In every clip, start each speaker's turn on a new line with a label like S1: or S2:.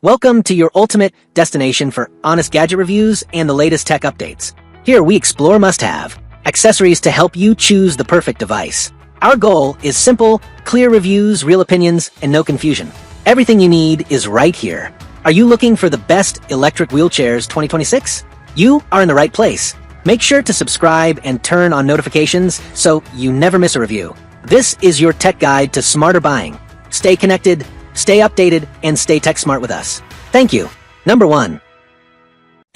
S1: Welcome to your ultimate destination for honest gadget reviews and the latest tech updates. Here we explore must-have accessories to help you choose the perfect device. Our goal is simple, clear reviews, real opinions, and no confusion. Everything you need is right here. Are you looking for the best electric wheelchairs 2026? You are in the right place. Make sure to subscribe and turn on notifications so you never miss a review. This is your tech guide to smarter buying. Stay connected, stay updated, and stay tech smart with us. Thank you. Number 1.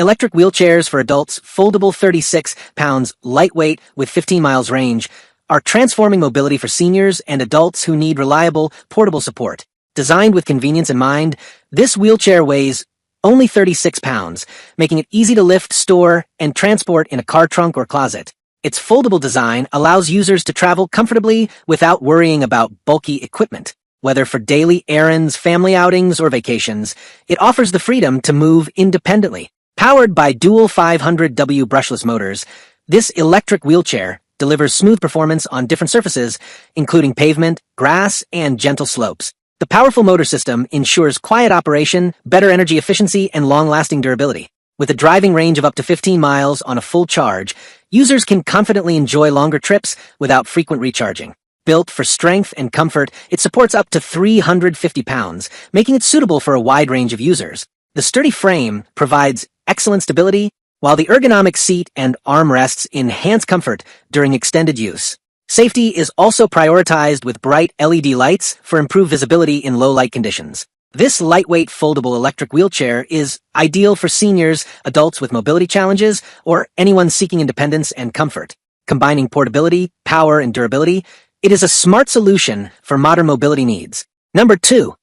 S1: Electric wheelchairs for adults, foldable 36 pounds, lightweight with 15 miles range, are transforming mobility for seniors and adults who need reliable, portable support. Designed with convenience in mind, this wheelchair weighs only 36 pounds, making it easy to lift, store, and transport in a car trunk or closet. Its foldable design allows users to travel comfortably without worrying about bulky equipment. Whether for daily errands, family outings, or vacations, it offers the freedom to move independently. Powered by dual 500W brushless motors, this electric wheelchair delivers smooth performance on different surfaces, including pavement, grass, and gentle slopes. The powerful motor system ensures quiet operation, better energy efficiency, and long-lasting durability. With a driving range of up to 15 miles on a full charge, users can confidently enjoy longer trips without frequent recharging. Built for strength and comfort, it supports up to 350 pounds, making it suitable for a wide range of users. The sturdy frame provides excellent stability, while the ergonomic seat and armrests enhance comfort during extended use. Safety is also prioritized with bright LED lights for improved visibility in low-light conditions. This lightweight foldable electric wheelchair is ideal for seniors, adults with mobility challenges, or anyone seeking independence and comfort. Combining portability, power, and durability, it is a smart solution for modern mobility needs. Number 2.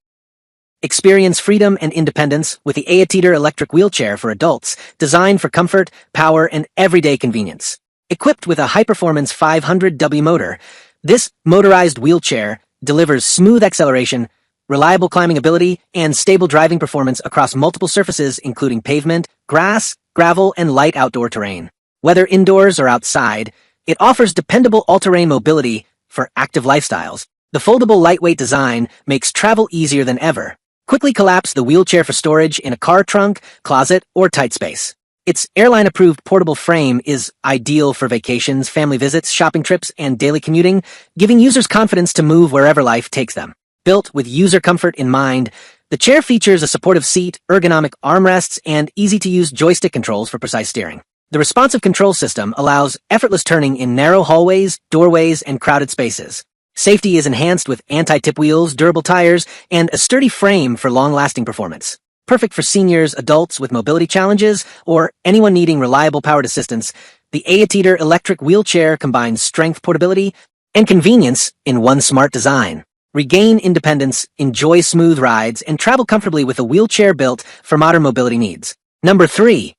S1: Experience freedom and independence with the Aotedor electric wheelchair for adults, designed for comfort, power, and everyday convenience. Equipped with a high-performance 500W motor, this motorized wheelchair delivers smooth acceleration, reliable climbing ability, and stable driving performance across multiple surfaces including pavement, grass, gravel, and light outdoor terrain. Whether indoors or outside, it offers dependable all-terrain mobility for active lifestyles. The foldable lightweight design makes travel easier than ever. Quickly collapse the wheelchair for storage in a car trunk, closet, or tight space. Its airline-approved portable frame is ideal for vacations, family visits, shopping trips, and daily commuting, giving users confidence to move wherever life takes them. Built with user comfort in mind, the chair features a supportive seat, ergonomic armrests, and easy-to-use joystick controls for precise steering. The responsive control system allows effortless turning in narrow hallways, doorways, and crowded spaces. Safety is enhanced with anti-tip wheels, durable tires, and a sturdy frame for long-lasting performance. Perfect for seniors, adults with mobility challenges, or anyone needing reliable powered assistance, the Aotedor electric wheelchair combines strength, portability, and convenience in one smart design. Regain independence, enjoy smooth rides, and travel comfortably with a wheelchair built for modern mobility needs. Number 3.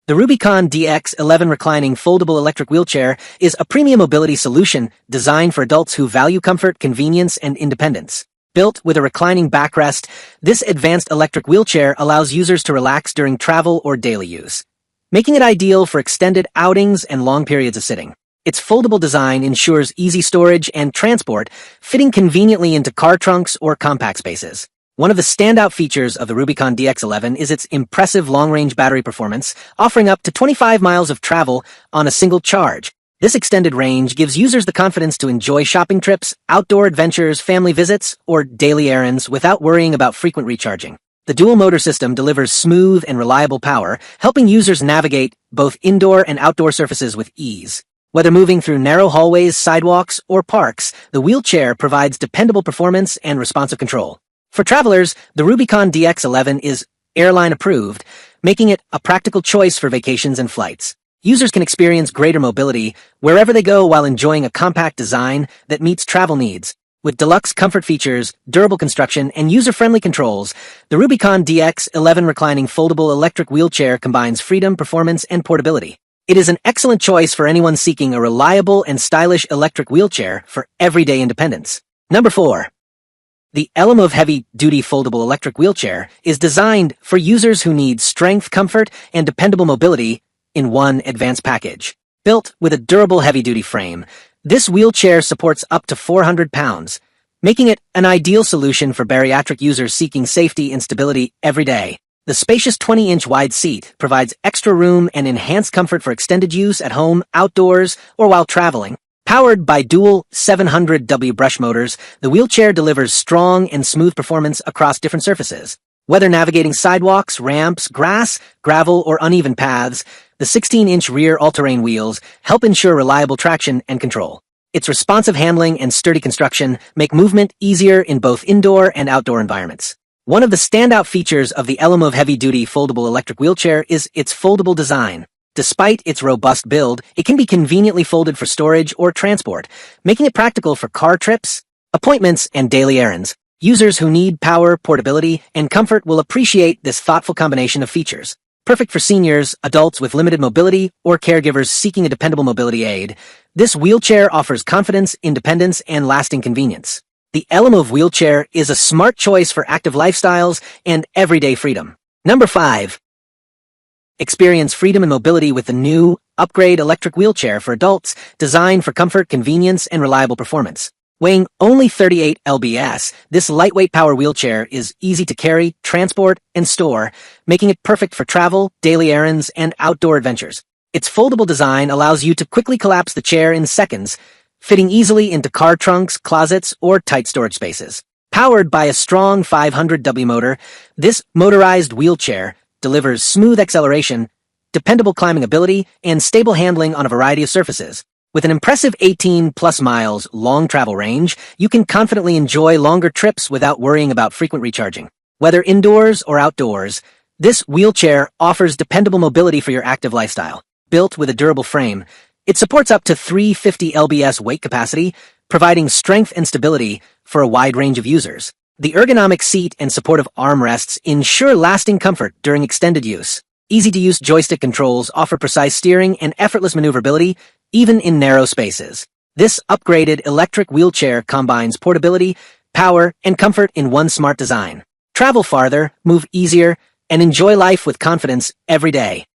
S1: The Rubicon DX11 Reclining Foldable Electric Wheelchair is a premium mobility solution designed for adults who value comfort, convenience, and independence. Built with a reclining backrest, this advanced electric wheelchair allows users to relax during travel or daily use, making it ideal for extended outings and long periods of sitting. Its foldable design ensures easy storage and transport, fitting conveniently into car trunks or compact spaces. One of the standout features of the Rubicon DX11 is its impressive long-range battery performance, offering up to 25 miles of travel on a single charge. This extended range gives users the confidence to enjoy shopping trips, outdoor adventures, family visits, or daily errands without worrying about frequent recharging. The dual motor system delivers smooth and reliable power, helping users navigate both indoor and outdoor surfaces with ease. Whether moving through narrow hallways, sidewalks, or parks, the wheelchair provides dependable performance and responsive control. For travelers, the Rubicon DX11 is Airline approved, making it a practical choice for vacations and flights. Users can experience greater mobility wherever they go while enjoying a compact design that meets travel needs. With deluxe comfort features, durable construction, and user-friendly controls, the Rubicon DX11 Reclining Foldable Electric Wheelchair combines freedom, performance, and portability. It is an excellent choice for anyone seeking a reliable and stylish electric wheelchair for everyday independence. Number 4. The ELEMOVE heavy-duty foldable electric wheelchair is designed for users who need strength, comfort, and dependable mobility in one advanced package. Built with a durable heavy-duty frame, this wheelchair supports up to 400 pounds, making it an ideal solution for bariatric users seeking safety and stability every day. The spacious 20-inch wide seat provides extra room and enhanced comfort for extended use at home, outdoors, or while traveling. Powered by dual 700W brush motors, the wheelchair delivers strong and smooth performance across different surfaces. Whether navigating sidewalks, ramps, grass, gravel, or uneven paths, the 16-inch rear all-terrain wheels help ensure reliable traction and control. Its responsive handling and sturdy construction make movement easier in both indoor and outdoor environments. One of the standout features of the ELEMOVE heavy-duty foldable electric wheelchair is its foldable design. Despite its robust build, it can be conveniently folded for storage or transport, making it practical for car trips, appointments, and daily errands. Users who need power, portability, and comfort will appreciate this thoughtful combination of features. Perfect for seniors, adults with limited mobility, or caregivers seeking a dependable mobility aid, this wheelchair offers confidence, independence, and lasting convenience. The ELEMOVE wheelchair is a smart choice for active lifestyles and everyday freedom. Number 5. Experience freedom and mobility with the new, upgrade electric wheelchair for adults designed for comfort, convenience, and reliable performance. Weighing only 38 lbs, this lightweight power wheelchair is easy to carry, transport, and store, making it perfect for travel, daily errands, and outdoor adventures. Its foldable design allows you to quickly collapse the chair in seconds, fitting easily into car trunks, closets, or tight storage spaces. Powered by a strong 500W motor, this motorized wheelchair delivers smooth acceleration, dependable climbing ability, and stable handling on a variety of surfaces. With an impressive 18+ miles long travel range, you can confidently enjoy longer trips without worrying about frequent recharging. Whether indoors or outdoors, this wheelchair offers dependable mobility for your active lifestyle. Built with a durable frame, it supports up to 350 lbs weight capacity, providing strength and stability for a wide range of users. The ergonomic seat and supportive armrests ensure lasting comfort during extended use. Easy-to-use joystick controls offer precise steering and effortless maneuverability, even in narrow spaces. This upgraded electric wheelchair combines portability, power, and comfort in one smart design. Travel farther, move easier, and enjoy life with confidence every day.